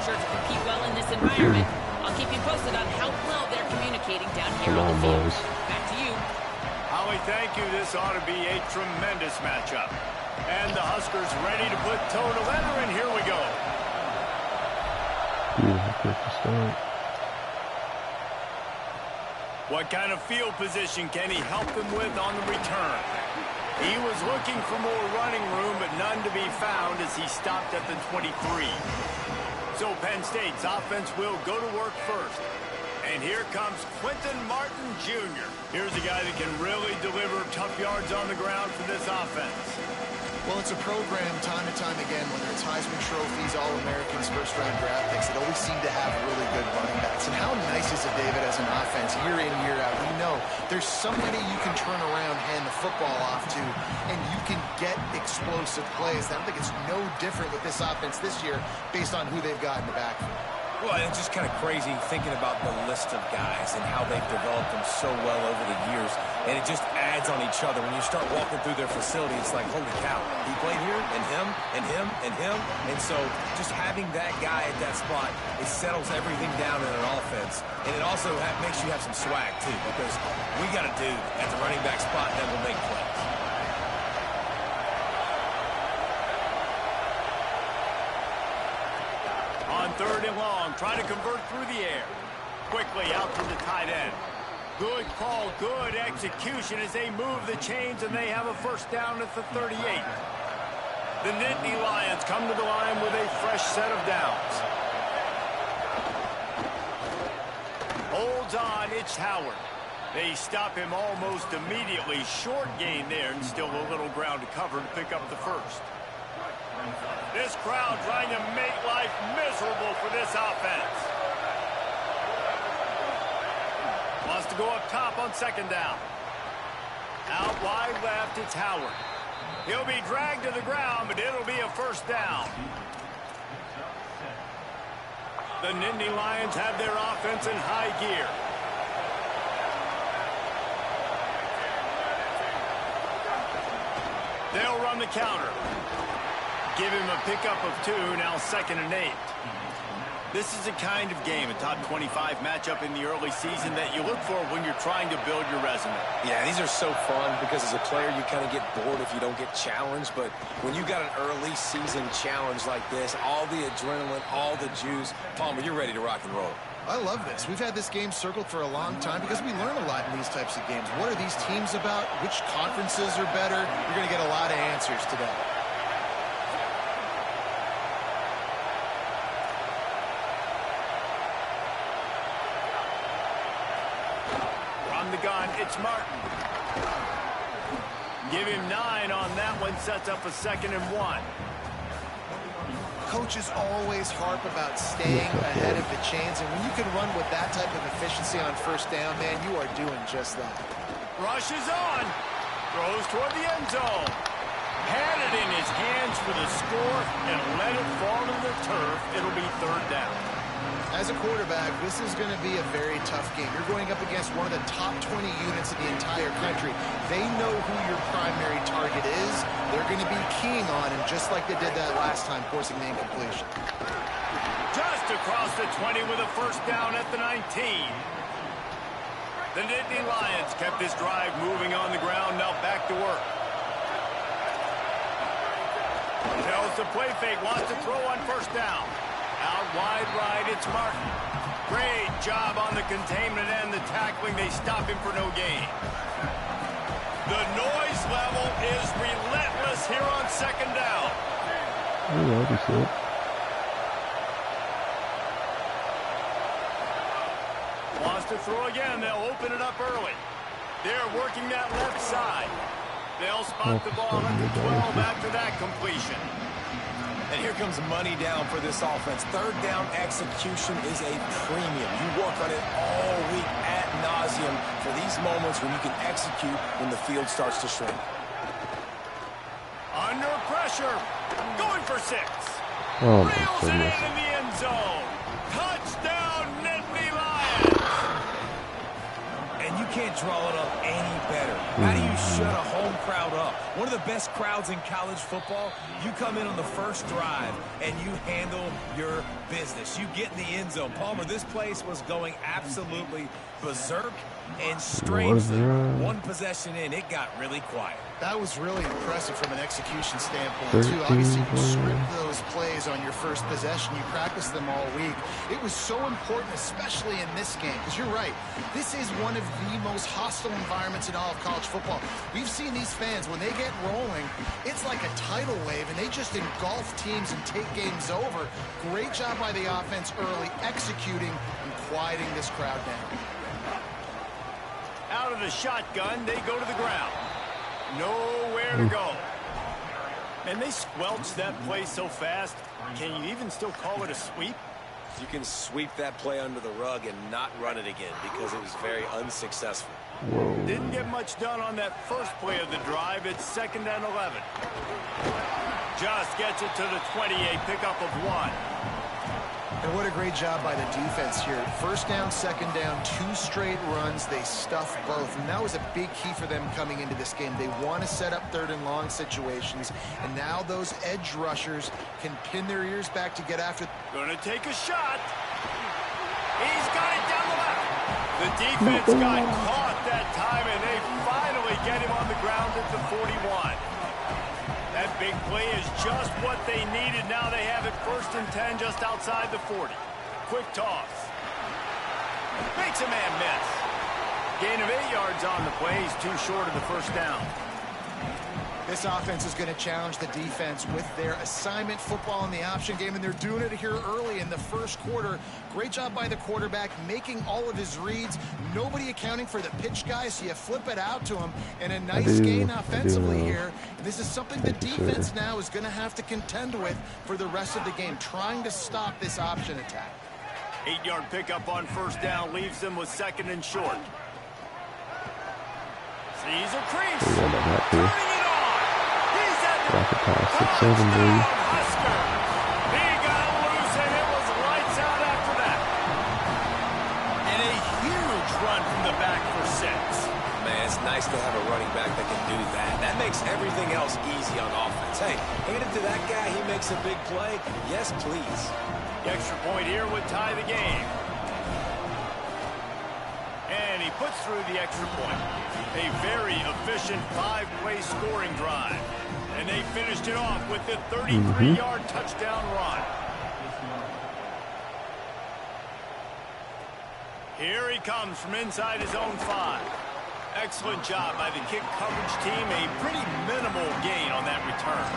composure to compete well in this environment. I'll keep you posted on how well they're communicating down here on the field. Back to you. Holly, thank you. This ought to be a tremendous matchup. And the Huskers ready to put toe to leather, and here we go. What kind of field position can he help them with on the return? He was looking for more running room, but none to be found as he stopped at the 23. So Penn State's offense will go to work first. And here comes Quentin Martin Jr. Here's a guy that can really deliver tough yards on the ground for this offense. Well, it's a program time and time again, whether it's Heisman trophies, All-Americans, first-round draft picks, that always seem to have really good running backs. And how nice is it, David, as an offense, year in, year out? You know, there's somebody you can turn around, hand the football off to, and you can get explosive plays. I don't think it's no different with this offense this year based on who they've got in the backfield. Well, it's just kind of crazy thinking about the list of guys and how they've developed them so well over the years. And it just adds on each other. When you start walking through their facility, it's like, holy cow, he played here, and him, and him, and him. And so just having that guy at that spot, it settles everything down in an offense. And it also makes you have some swag, too, because we got a dude at the running back spot that will make plays. On 3rd and long, trying to convert through the air. Quickly out to the tight end. Good call, good execution as they move the chains, and they have a first down at the 38. The Nittany Lions come to the line with a fresh set of downs. Holds on, it's Howard. They stop him almost immediately. Short gain there, and still a little ground to cover to pick up the first. This crowd trying to make life miserable for this offense. Wants to go up top on 2nd down. Out wide left, it's Howard. He'll be dragged to the ground, but it'll be a first down. The Nittany Lions have their offense in high gear. They'll run the counter. Give him a pickup of 2, now 2nd and 8. This is the kind of game, a top 25 matchup in the early season that you look for when you're trying to build your resume. Yeah, these are so fun because as a player, you kind of get bored if you don't get challenged. But when you got an early season challenge like this, all the adrenaline, all the juice, Palmer, you're ready to rock and roll. I love this. We've had this game circled for a long time because we learn a lot in these types of games. What are these teams about? Which conferences are better? You're going to get a lot of answers today. The gun, it's Martin. Give him 9 on that one, sets up a 2nd and 1. Coaches always harp about staying ahead of the chains, and when you can run with that type of efficiency on first down, man, you are doing just that. Rushes on, throws toward the end zone. Had it in his hands for the score and let it fall to the turf. It'll be 3rd down. As a quarterback, this is going to be a very tough game. You're going up against one of the top 20 units in the entire country. They know who your primary target is. They're going to be keying on him, just like they did that last time, forcing the incompletion. Just across the 20 with a first down at the 19. The Nittany Lions kept this drive moving on the ground, now back to work. Tells the play fake, wants to throw on first down. Out wide right, it's Martin. Great job on the containment and the tackling. They stop him for no gain. The noise level is relentless here on 2nd down. Wants to throw again. They'll open it up early. They're working that left side. They'll spot the ball at the 12 after that completion. And here comes money down for this offense. 3rd down execution is a premium. You work on it all week ad nauseum for these moments when you can execute when the field starts to shrink. Under pressure. Going for 6. Oh, Reels it in the end zone. Touchdown, Nittany Lions. And you can't draw it up any better. How do you shut a home crowd up? One of the best crowds in college football. You come in on the first drive, and you handle your business. You get in the end zone. Palmer, this place was going absolutely berserk, and strangely, one possession in, it got really quiet. That was really impressive from an execution standpoint, too. Obviously, you script those plays on your first possession. You practice them all week. It was so important, especially in this game, because you're right. This is one of the most hostile environments in all of college football. We've seen these fans, when they get rolling, it's like a tidal wave, and they just engulf teams and take games over. Great job by the offense early, executing and quieting this crowd down. Out of the shotgun, they go to the ground. Nowhere to go. And they squelched that play so fast. Can you even still call it a sweep? You can sweep that play under the rug and not run it again because it was very unsuccessful. Didn't get much done on that first play of the drive. It's 2nd and 11. Just gets it to the 28, pickup of 1. And what a great job by the defense here. First down, second down, 2 straight runs. They stuffed both. And that was a big key for them coming into this game. They want to set up 3rd and long situations. And now those edge rushers can pin their ears back to get after. Gonna take a shot. He's got it down the left. The defense got caught that time, and they finally get him on the ground at the 41. That big play is just what they needed. Now they have it 1st and 10 just outside the 40. Quick toss. Makes a man miss. Gain of 8 yards on the play. He's too short of the first down. This offense is going to challenge the defense with their assignment football in the option game, and they're doing it here early in the first quarter. Great job by the quarterback, making all of his reads. Nobody accounting for the pitch guy, so you flip it out to him, and a nice gain offensively here. And this is something the defense now is going to have to contend with for the rest of the game, trying to stop this option attack. 8-yard pickup on first down leaves them with 2nd and short. Sees a crease. Turning it on. He's at the touchdown, Husker. He got loose, and it was lights out after that. And a huge run from the back for 6. Man, it's nice to have a running back that can do that. That makes everything else easy on offense. Hey, hand it to that guy. He makes a big play. Yes, please. The extra point here would tie the game. And he puts through the extra point. A very efficient 5-play scoring drive. And they finished it off with the 33-yard touchdown run. Here he comes from inside his own 5. Excellent job by the kick coverage team. A pretty minimal gain on that return.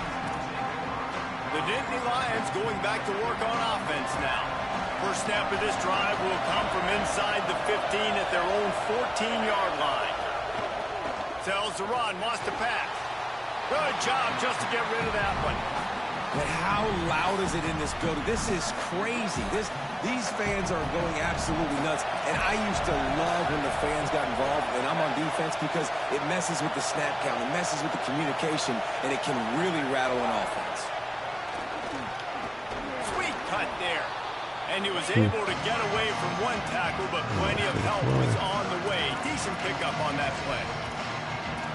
The Nittany Lions going back to work on offense now. First snap of this drive will come from inside the 15 at their own 14-yard line. Tells the run, wants to pass. Good job just to get rid of that one. And how loud is it in this building? This is crazy. These fans are going absolutely nuts. And I used to love when the fans got involved, and I'm on defense, because it messes with the snap count, it messes with the communication, and it can really rattle an offense. Sweet cut there. And he was able to get away from one tackle, but plenty of help was on the way. Decent pickup on that play.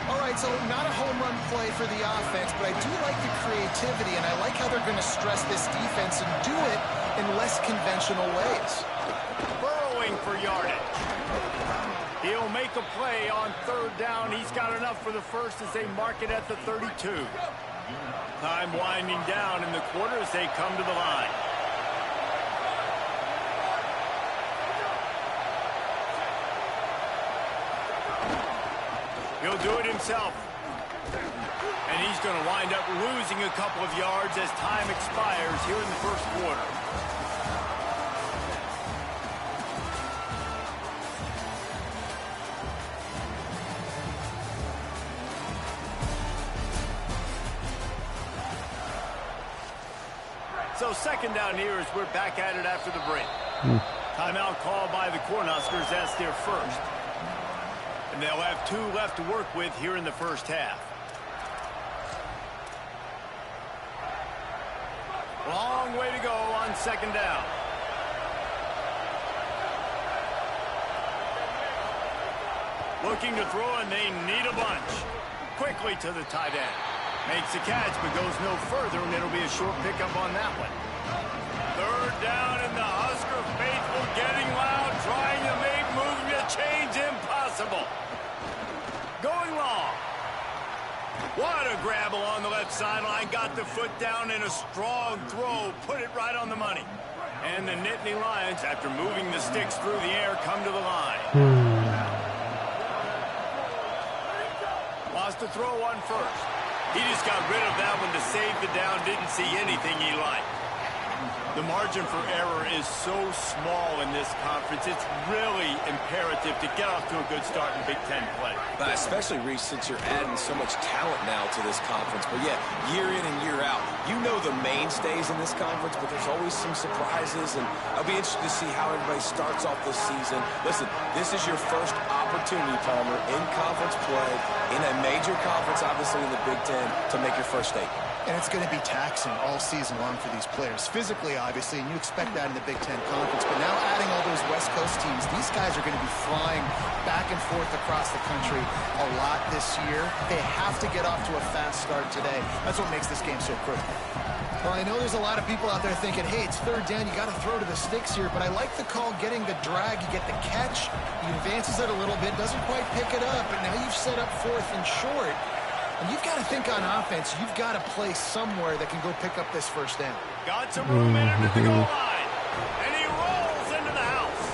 All right, so not a home run play for the offense, but I do like the creativity, and I like how they're going to stress this defense and do it in less conventional ways. Burrowing for yardage. He'll make a play on 3rd down. He's got enough for the first as they mark it at the 32. Time winding down in the quarter as they come to the line. He'll do it himself. And he's going to wind up losing a couple of yards as time expires here in the first quarter. So 2nd down here as we're back at it after the break. Timeout called by the Cornhuskers. That's their first. And they'll have 2 left to work with here in the first half. Long way to go on 2nd down. Looking to throw, and they need a bunch. Quickly to the tight end. Makes the catch, but goes no further, and it'll be a short pickup on that one. Third down, and the Husker faithful getting loud, trying to make moving the chains impossible. Going long. What a grab along the left sideline. Got the foot down in a strong throw. Put it right on the money. And the Nittany Lions, after moving the sticks through the air, come to the line. Lost the throw on first. He just got rid of that one to save the down. Didn't see anything he liked. The margin for error is so small in this conference. It's really imperative to get off to a good start in Big Ten play. Especially, Reese, since you're adding so much talent now to this conference. But, yeah, year in and year out, you know the mainstays in this conference, but there's always some surprises. And I'll be interested to see how everybody starts off this season. Listen, this is your first opportunity, Palmer, in conference play, in a major conference, obviously in the Big Ten, to make your first statement. And it's going to be taxing all season long for these players. Physically, obviously, and you expect that in the Big Ten Conference. But now adding all those West Coast teams, these guys are going to be flying back and forth across the country a lot this year. They have to get off to a fast start today. That's what makes this game so critical. Well, I know there's a lot of people out there thinking, hey, it's third down, you got to throw to the sticks here, but I like the call getting the drag. You get the catch, he advances it a little bit, doesn't quite pick it up, but now you've set up fourth and short. And you've got to think on offense, you've got to play somewhere that can go pick up this first down. Got some room in it at the goal line. And he rolls into the house.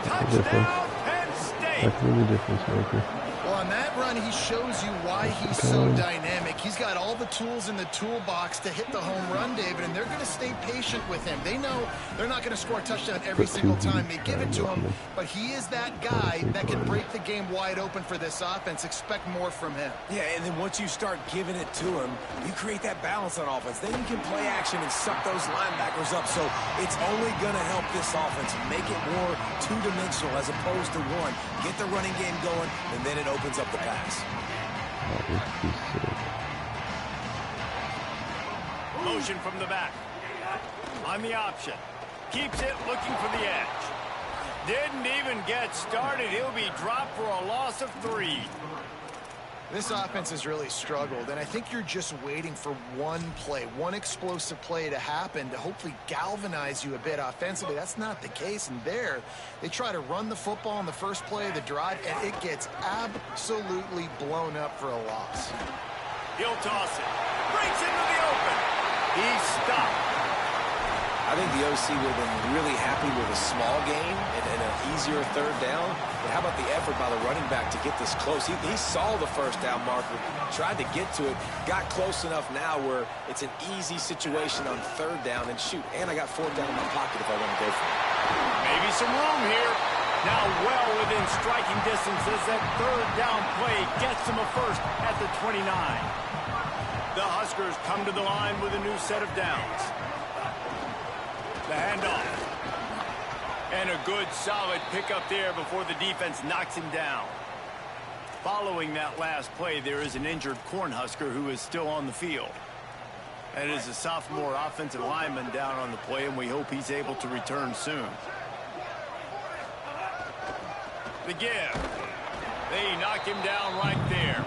Touchdown, Penn State. That's really difference maker. Well, on that run, he shows you why he's so dynamic. He's got all the tools in the toolbox to hit the home run, David, and they're going to stay patient with him. They know they're not going to score a touchdown every single time they give it to him, but he is that guy that can break the game wide open for this offense. Expect more from him. Yeah, and then once you start giving it to him, you create that balance on offense. Then you can play action and suck those linebackers up. So it's only going to help this offense make it more two-dimensional as opposed to one. Get the running game going, and then it opens up the pass. Motion from the back. On the option. Keeps it looking for the edge. Didn't even get started. He'll be dropped for a loss of 3. This offense has really struggled, and I think you're just waiting for one play, one explosive play to happen to hopefully galvanize you a bit offensively. That's not the case, and there, they try to run the football on the first play of the drive, and it gets absolutely blown up for a loss. He'll toss it. Breaks into the open. He's stopped. I think the OC would have been really happy with a small gain and an easier third down. But how about the effort by the running back to get this close? He saw the first down marker, tried to get to it, got close enough now where it's an easy situation on third down. And shoot, and I got fourth down in my pocket if I want to go for it. Maybe some room here. Now well within striking distance as that third down play gets him a first at the 29. The Huskers come to the line with a new set of downs. The handoff. And a good, solid pickup there before the defense knocks him down. Following that last play, there is an injured Cornhusker who is still on the field. That is a sophomore offensive lineman down on the play, and we hope he's able to return soon. The give. They knock him down right there.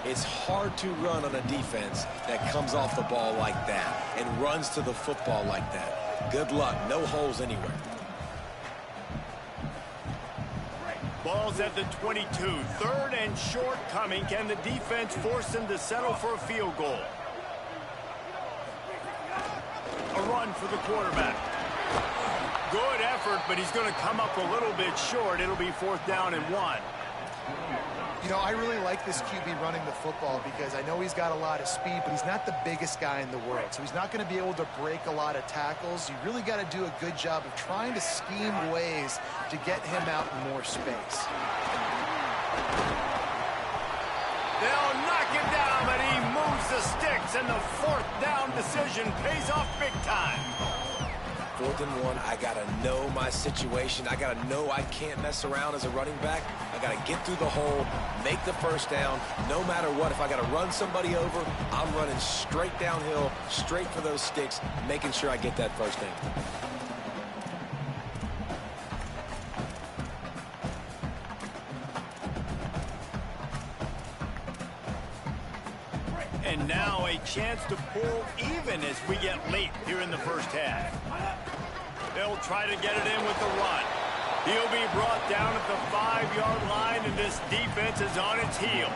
It's hard to run on a defense that comes off the ball like that and runs to the football like that. Good luck. No holes anywhere. Ball's at the 22. Third and short coming. Can the defense force them to settle for a field goal? A run for the quarterback. Good effort, but he's going to come up a little bit short. It'll be fourth down and 1. You know, I really like this QB running the football because I know he's got a lot of speed, but he's not the biggest guy in the world. So he's not going to be able to break a lot of tackles. You really got to do a good job of trying to scheme ways to get him out in more space. They'll knock him down, but he moves the sticks, and the fourth down decision pays off big time. 4th and 1, I got to know my situation. I got to know I can't mess around as a running back. I got to get through the hole, make the first down, no matter what. If I got to run somebody over, I'm running straight downhill, straight for those sticks, making sure I get that first down. And now a chance to pull even as we get late here in the first half. They'll try to get it in with the run. He'll be brought down at the 5-yard line, and this defense is on its heels.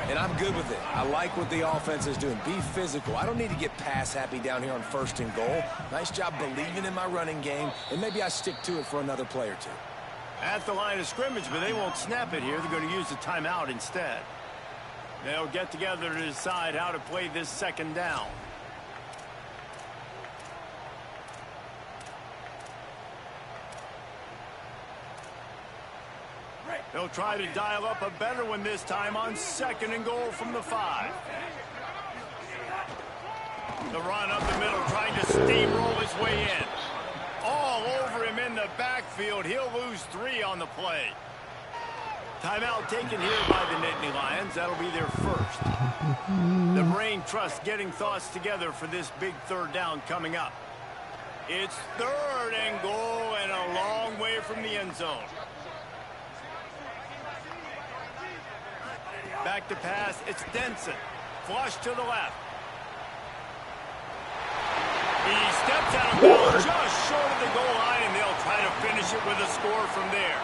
And I'm good with it. I like what the offense is doing. Be physical. I don't need to get pass happy down here on 1st and goal. Nice job believing in my running game, and maybe I stick to it for another play or two. At the line of scrimmage, but they won't snap it here. They're going to use the timeout instead. They'll get together to decide how to play this 2nd down. They'll try to dial up a better one this time on 2nd and goal from the 5. The run up the middle, trying to steamroll his way in. All over him in the backfield. He'll lose 3 on the play. Timeout taken here by the Nittany Lions. That'll be their first. The brain trust getting thoughts together for this big 3rd down coming up. It's 3rd and goal and a long way from the end zone. Back to pass. It's Denson. Flush to the left. He steps out of bounds just short of the goal line, and they'll try to finish it with a score from there.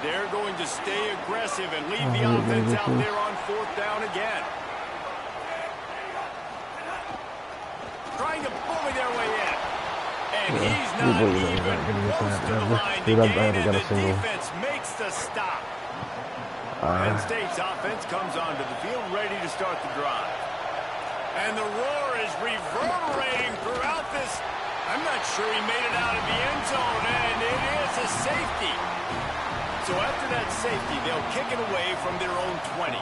They're going to stay aggressive and leave the offense out there on 4th down again. Trying to bully their way in. And he's not even close to the line to gain, and the defense makes the stop. Penn State's offense comes onto the field ready to start the drive. And the roar is reverberating throughout this. I'm not sure he made it out of the end zone, and it is a safety. So after that safety, they'll kick it away from their own 20.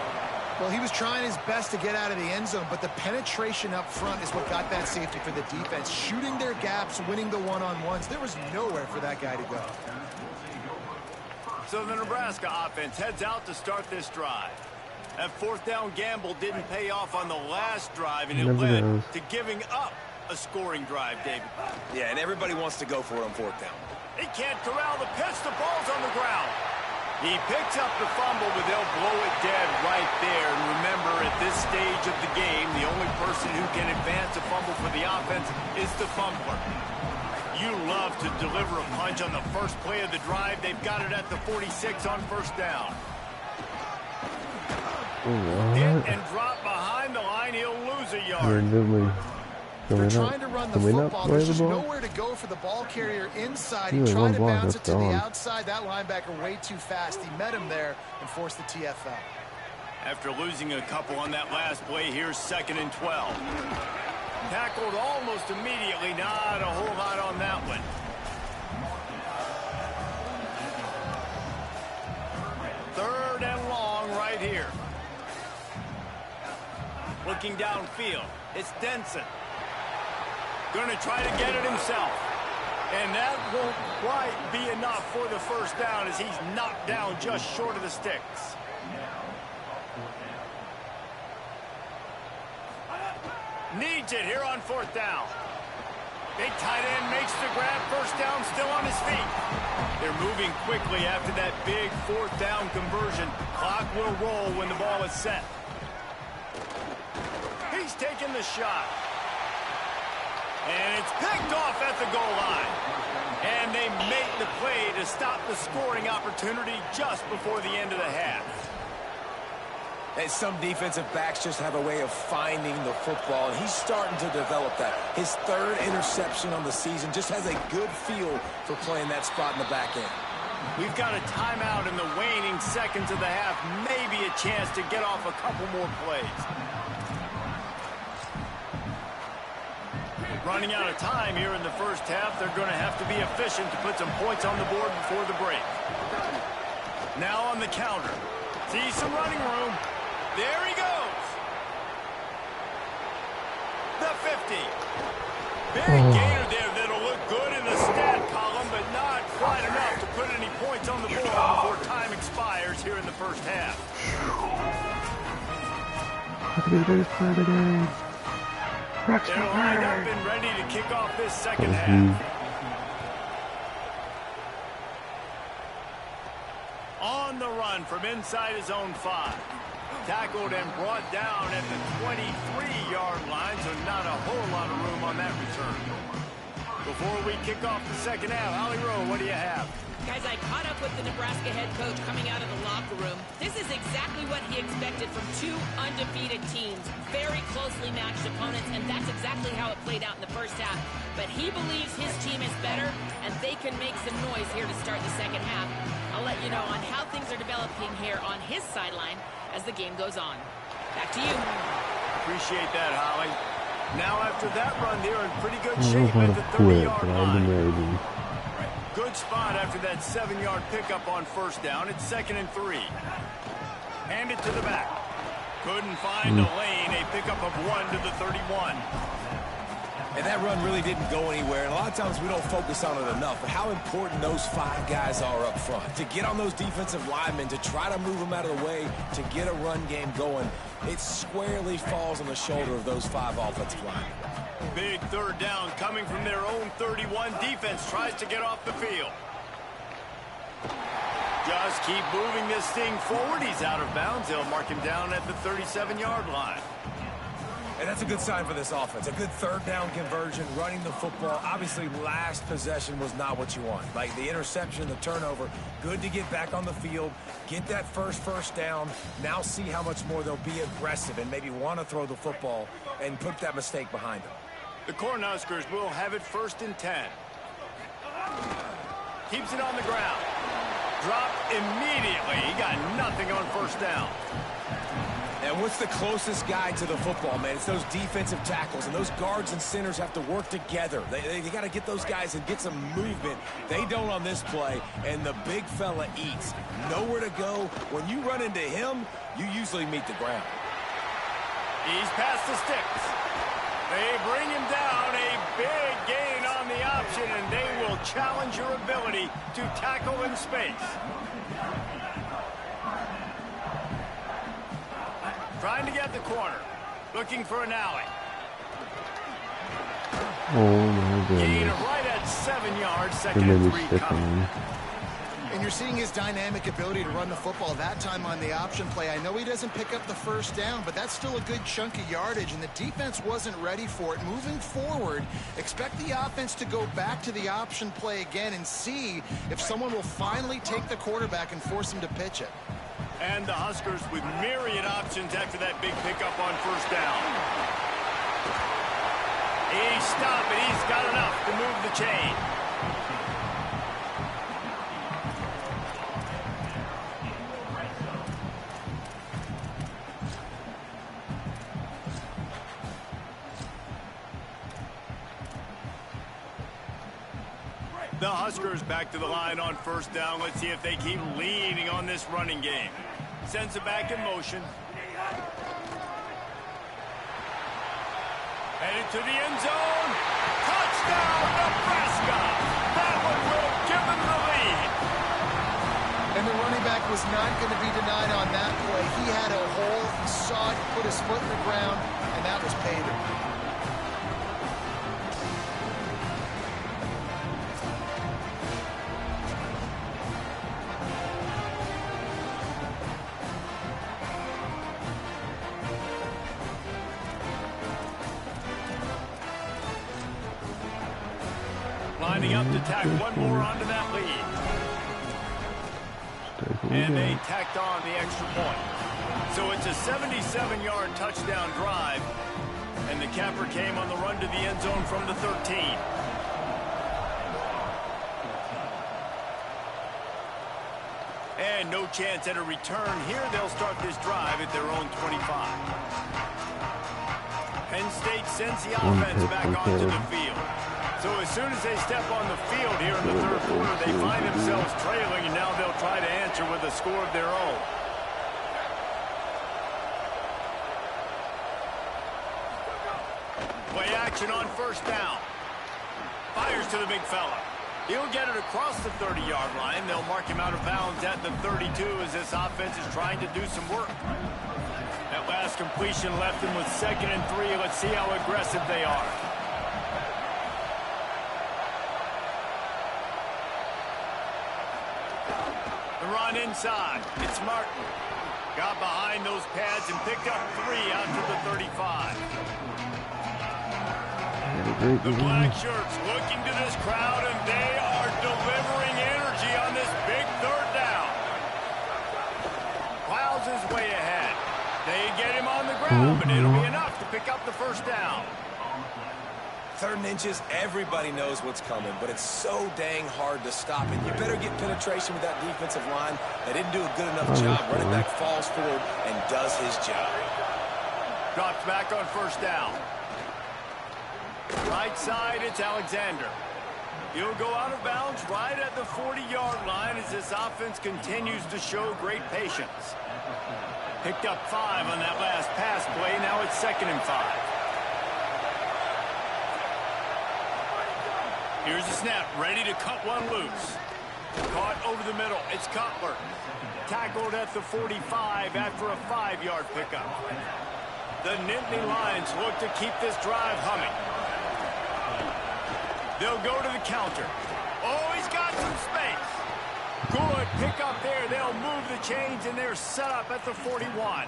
Well, he was trying his best to get out of the end zone, but the penetration up front is what got that safety for the defense. Shooting their gaps, winning the one-on-ones. There was nowhere for that guy to go. So the Nebraska offense heads out to start this drive. That 4th down gamble didn't pay off on the last drive, and it led to giving up a scoring drive, David. Yeah, and everybody wants to go for it on 4th down. They can't corral the pitch. The ball's on the ground. He picks up the fumble, but they'll blow it dead right there. And remember, at this stage of the game, the only person who can advance a fumble for the offense is the fumbler. You love to deliver a punch on the first play of the drive. They've got it at the 46 on 1st down. Hit and drop behind the line. He'll lose a yard. They're trying to run the football. There's just nowhere to go for the ball carrier inside. He tried to bounce it to the outside. That linebacker way too fast. He met him there and forced the TFL. After losing a couple on that last play, here's 2nd and 12. Tackled almost immediately. Not a whole lot on that one. Third and long right here. Looking downfield. It's Denson. Going to try to get it himself. And that won't quite be enough for the 1st down as he's knocked down just short of the sticks. Needs it here on 4th down. Big tight end makes the grab. 1st down, still on his feet. They're moving quickly after that big 4th down conversion. Clock will roll when the ball is set. He's taking the shot. And it's picked off at the goal line. And they make the play to stop the scoring opportunity just before the end of the half. And some defensive backs just have a way of finding the football, and he's starting to develop that. His 3rd interception on the season just has a good feel for playing that spot in the back end. We've got a timeout in the waning seconds of the half. Maybe a chance to get off a couple more plays. Running out of time here in the first half. They're going to have to be efficient to put some points on the board before the break. Now on the counter. See some running room. There he goes. The 50. Big gainer there that'll look good in the stat column, but not quite enough to put any points on the board before time expires here in the first half. They're lined up and ready to kick off this second half. On the run from inside his own 5. Tackled and brought down at the 23-yard line, so not a whole lot of room on that return. Before we kick off the second half, Holly Rowe, what do you have? Guys, I caught up with the Nebraska head coach coming out of the locker room. This is exactly what he expected from two undefeated teams, very closely matched opponents, and that's exactly how it played out in the first half. But he believes his team is better, and they can make some noise here to start the second half. I'll let you know on how things are developing here on his sideline as the game goes on. Back to you. Appreciate that, Holly. Now after that run, they're in pretty good shape at the 30-yard line. Good spot after that 7-yard pickup on first down. It's 2nd and 3. Hand it to the back. Couldn't find a lane. A pickup of 1 to the 31. And that run really didn't go anywhere. And a lot of times we don't focus on it enough. But how important those 5 guys are up front. To get on those defensive linemen, to try to move them out of the way, to get a run game going, it squarely falls on the shoulder of those 5 offensive linemen. Big third down coming from their own 31. Defense tries to get off the field. Just keep moving this thing forward. He's out of bounds. They'll mark him down at the 37-yard line. And that's a good sign for this offense. A good third down conversion, running the football. Obviously, last possession was not what you want. Like the interception, the turnover. Good to get back on the field, get that first down. Now see how much more they'll be aggressive and maybe want to throw the football and put that mistake behind them. The Cornhuskers will have it 1st and 10. Keeps it on the ground. Dropped immediately. He got nothing on first down. And what's the closest guy to the football, man? It's those defensive tackles, and those guards and centers have to work together. They got to get those guys and get some movement. They don't on this play, and the big fella eats. Nowhere to go. When you run into him, you usually meet the ground. He's past the sticks. They bring him down. A big gain on the option, and they will challenge your ability to tackle in space. Trying to get the corner. Looking for an alley. Oh my goodness. Gain right at 7 yards. 2nd and 3 coming. And you're seeing his dynamic ability to run the football that time on the option play. I know he doesn't pick up the first down, but that's still a good chunk of yardage, and the defense wasn't ready for it. Moving forward, expect the offense to go back to the option play again and see if someone will finally take the quarterback and force him to pitch it. And the Huskers with myriad options after that big pickup on first down. He stopped, and he's got enough to move the chain. The Huskers back to the line on first down. Let's see if they keep leaning on this running game. Sends it back in motion. Headed to the end zone. Touchdown, Nebraska! That one will give them the lead. And the running back was not going to be denied on that play. He had a hole. He saw it, put his foot in the ground, and that was paid. Lining up to tack one more onto that lead. And they tacked on the extra point. So it's a 77-yard touchdown drive. And the capper came on the run to the end zone from the 13. And no chance at a return here. They'll start this drive at their own 25. Penn State sends the offense back onto the field. So as soon as they step on the field here in the third quarter, they find themselves trailing, and now they'll try to answer with a score of their own. Play action on first down. Fires to the big fella. He'll get it across the 30-yard line. They'll mark him out of bounds at the 32 as this offense is trying to do some work. That last completion left them with 2nd and 3. Let's see how aggressive they are. The run inside. It's Martin. Got behind those pads and picked up 3 out to the 35. The black shirts looking to this crowd, and they are delivering energy on this big 3rd down. Plows his way ahead. They get him on the ground, but it'll be enough to pick up the 1st down. 3rd and inches, everybody knows what's coming, but it's so dang hard to stop it. You better get penetration with that defensive line. They didn't do a good enough job. Running back falls forward and does his job. Drops back on 1st down. Right side, it's Alexander. He'll go out of bounds right at the 40-yard line as this offense continues to show great patience. Picked up 5 on that last pass play. Now it's 2nd and 5. Here's the snap, ready to cut one loose. Caught over the middle, it's Cutler. Tackled at the 45 after a 5-yard pickup. The Nittany Lions look to keep this drive humming. They'll go to the counter. Oh, he's got some space. Good pickup there. They'll move the chains, and they're set up at the 41.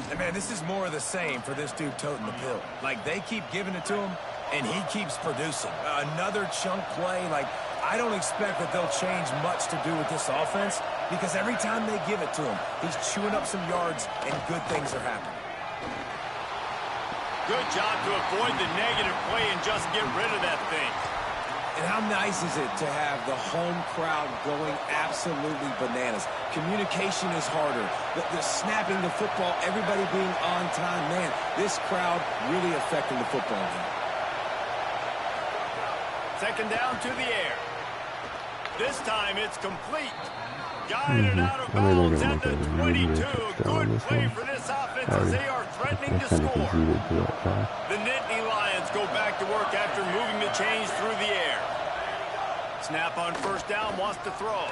And, man, this is more of the same for this dude toting the pill. Like, they keep giving it to him, and he keeps producing. Another chunk play. Like, I don't expect that they'll change much to do with this offense because every time they give it to him, he's chewing up some yards, and good things are happening. Good job to avoid the negative play and just get rid of that thing. And how nice is it to have the home crowd going absolutely bananas? Communication is harder. The snapping the football, everybody being on time. Man, this crowd really affecting the football game. 2nd down to the air. This time it's complete. Guided out of bounds at the 22. Good play for this offense as they are threatening to score. The Nittany Lions go back to work after moving the chains through the air. Snap on 1st down, wants to throw.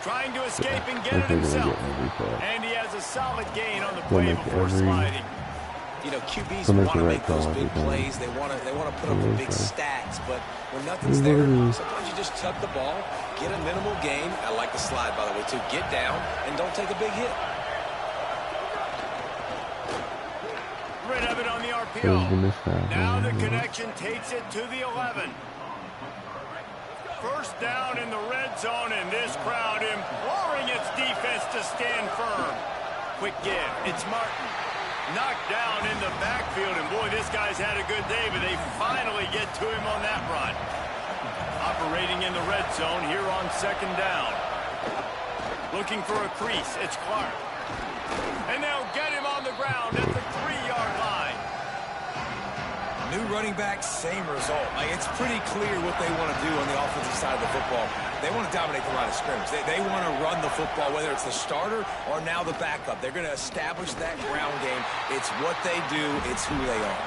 Trying to escape and get it himself. And he has a solid gain on the play before sliding. You know, QBs want to make those big plays. They want to put up the big stats, but when nothing's there, sometimes you just tuck the ball, get a minimal gain. I like the slide, by the way, too. Get down and don't take a big hit. Rid of it on the RPO. Now the connection takes it to the 11. 1st down in the red zone, and this crowd imploring its defense to stand firm. Quick give. It's Martin. Knocked down in the backfield, and boy, this guy's had a good day, but they finally get to him on that run. Operating in the red zone here on 2nd down. Looking for a crease, it's Clark. And they'll get him on the ground at the 3-yard line. New running back, same result. Like, it's pretty clear what they want to do on the offensive side of the football. They want to dominate the line of scrimmage. They want to run the football, whether it's the starter or now the backup. They're going to establish that ground game. It's what they do. It's who they are.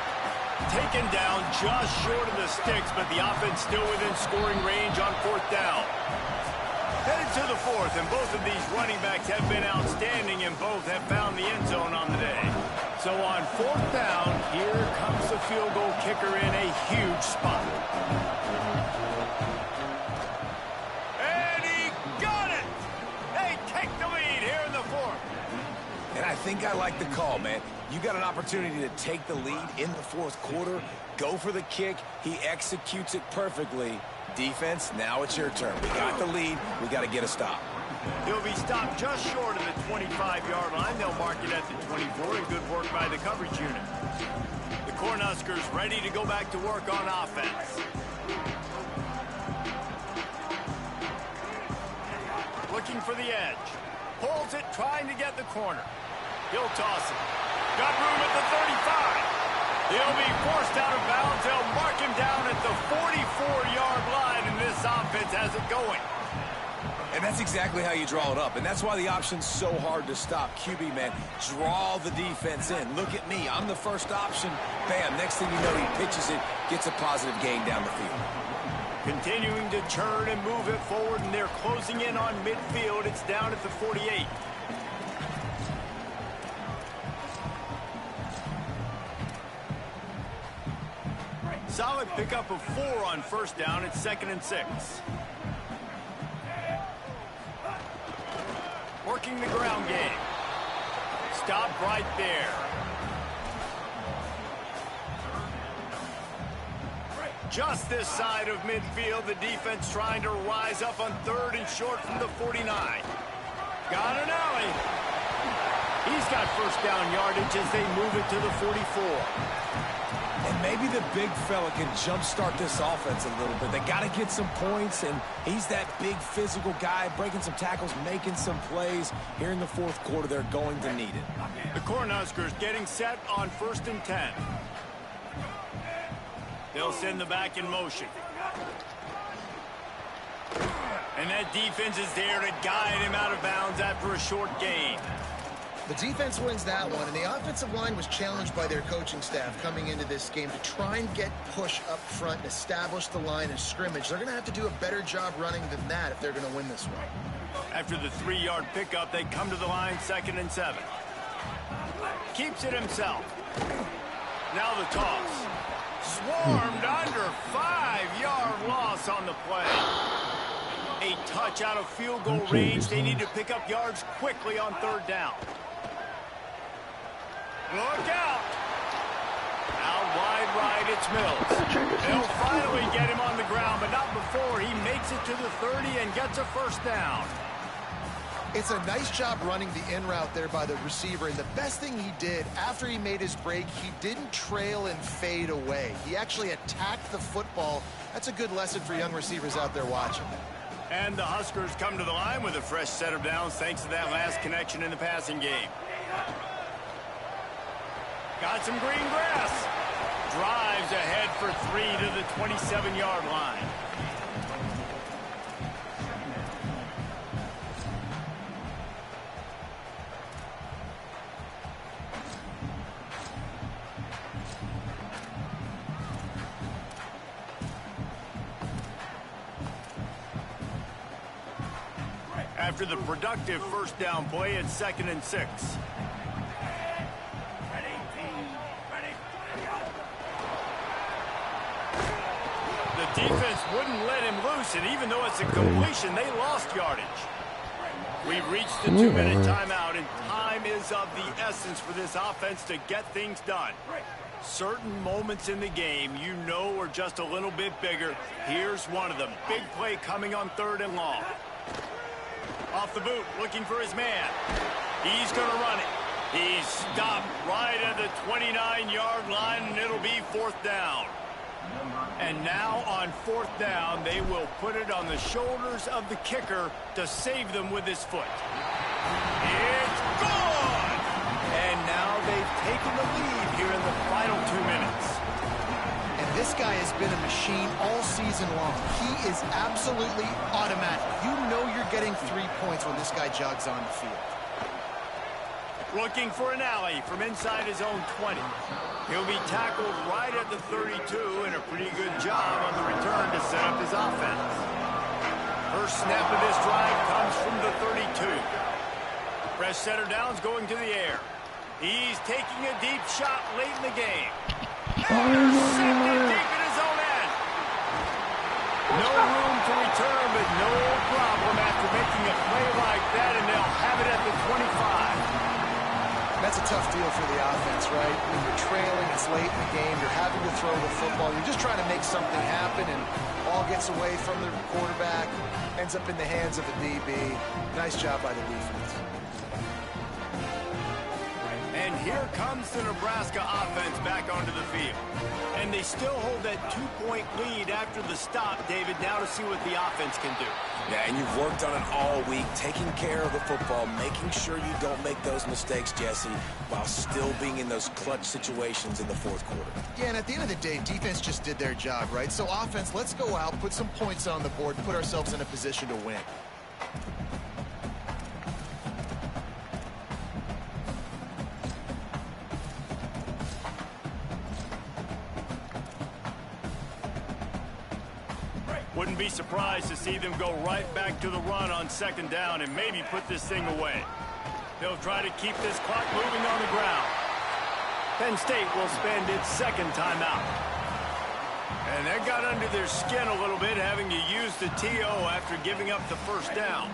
Taken down just short of the sticks, but the offense still within scoring range on 4th down. Headed to the 4th, and both of these running backs have been outstanding, and both have found the end zone on the day. So on 4th down, here comes the field goal kicker in a huge spot. And he got it! They take the lead here in the 4th. And I think I like the call, man. You got an opportunity to take the lead in the 4th quarter. Go for the kick. He executes it perfectly. Defense, now it's your turn. We got the lead. We got to get a stop. He'll be stopped just short of the 25-yard line. They'll mark it at the 24, and good work by the coverage unit. The Cornhuskers ready to go back to work on offense. Looking for the edge. Pulls it, trying to get the corner. He'll toss it. Got room at the 35. He'll be forced out of bounds. They'll mark him down at the 44-yard line, and this offense has it going. And that's exactly how you draw it up. And that's why the option's so hard to stop. QB, man, draw the defense in. Look at me. I'm the first option. Bam. Next thing you know, he pitches it, gets a positive gain down the field. Continuing to churn and move it forward, and they're closing in on midfield. It's down at the 48. Solid pickup of 4 on 1st down. It's 2nd and 6. Working the ground game. stopped right there. Just this side of midfield, the defense trying to rise up on 3rd and short from the 49. Got an alley. He's got first down yardage as they move it to the 44. And maybe the big fella can jumpstart this offense a little bit. They got to get some points, and he's that big physical guy, breaking some tackles, making some plays. Here in the fourth quarter, they're going to need it. The Cornhuskers getting set on 1st and 10. They'll send the back in motion. And that defense is there to guide him out of bounds after a short gain. The defense wins that one, and the offensive line was challenged by their coaching staff coming into this game to try and get push up front and establish the line of scrimmage. They're going to have to do a better job running than that if they're going to win this one. After the 3-yard pickup, they come to the line 2nd and 7. Keeps it himself. Now the toss. Swarmed under, 5-yard loss on the play. A touch out of field goal range. They need to pick up yards quickly on 3rd down. Look out. Out wide right, it's Mills. They'll finally get him on the ground, but not before he makes it to the 30 and gets a first down. It's a nice job running the in route there by the receiver, and the best thing he did after he made his break, he didn't trail and fade away. He actually attacked the football. That's a good lesson for young receivers out there watching. And the Huskers come to the line with a fresh set of downs thanks to that last connection in the passing game. Got some green grass. Drives ahead for 3 to the 27-yard line. After the productive first down play, it's 2nd and 6. The defense wouldn't let him loose, and even though it's a completion, they lost yardage. We've reached the 2-minute timeout, and time is of the essence for this offense to get things done. Certain moments in the game you know are just a little bit bigger. Here's one of them. Big play coming on 3rd and long. Off the boot, looking for his man. He's going to run it. He's stopped right at the 29-yard line, and it'll be 4th down. And now on 4th down, they will put it on the shoulders of the kicker to save them with his foot. It's gone! And now they've taken the lead here in the final 2 minutes. This guy has been a machine all season long. He is absolutely automatic. You know you're getting 3 points when this guy jogs on the field. Looking for an alley from inside his own 20. He'll be tackled right at the 32, and a pretty good job on the return to set up his offense. First snap of this drive comes from the 32. Fresh setter downs going to the air. He's taking a deep shot late in the game. Intercepted deep in his own end. No room to return, but no problem after making a play like that, and they'll have it at the 25. That's a tough deal for the offense, right? When you're trailing, it's late in the game, you're having to throw the football, you're just trying to make something happen, and ball gets away from the quarterback, ends up in the hands of the DB. Nice job by the defense. And here comes the Nebraska offense back onto the field. And they still hold that 2-point lead after the stop, David, now to see what the offense can do. Yeah, and you've worked on it all week, taking care of the football, making sure you don't make those mistakes, Jesse, while still being in those clutch situations in the fourth quarter. Yeah, and at the end of the day, defense just did their job, right? So offense, let's go out, put some points on the board, put ourselves in a position to win. Wouldn't be surprised to see them go right back to the run on 2nd down and maybe put this thing away. They'll try to keep this clock moving on the ground. Penn State will spend its 2nd timeout. And that got under their skin a little bit, having to use the TO after giving up the first down.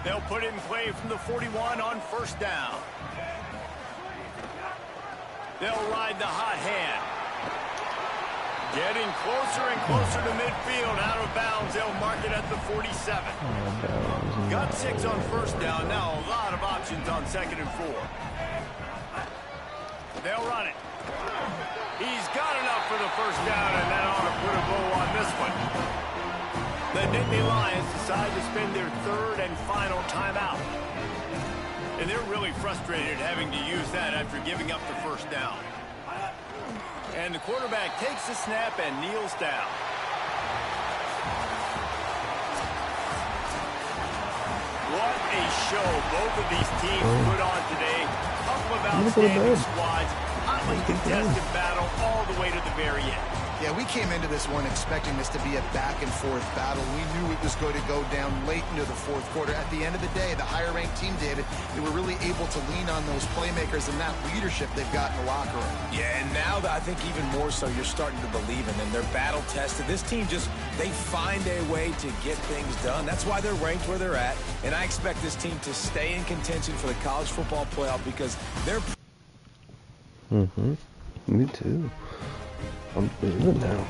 They'll put it in play from the 41 on 1st down. They'll ride the hot hand. Getting closer and closer to midfield. Out of bounds. They'll mark it at the 47. Got 6 on first down. Now a lot of options on 2nd and 4. They'll run it. He's got enough for the first down, and that ought to put a bow on this one. The Nittany Lions decide to spend their 3rd and final timeout. And they're really frustrated having to use that after giving up the first down. And the quarterback takes the snap and kneels down. What a show both of these teams put on today. Couple of outstanding squads. Hotly contested battle all the way to the very end. Yeah, we came into this one expecting this to be a back-and-forth battle. We knew it was going to go down late into the 4th quarter. At the end of the day, the higher-ranked team, David, they were really able to lean on those playmakers and that leadership they've got in the locker room. Yeah, and now I think even more so, you're starting to believe in them. They're battle-tested. This team they find a way to get things done. That's why they're ranked where they're at. And I expect this team to stay in contention for the college football playoff because they're... Me too. I'm feeling now.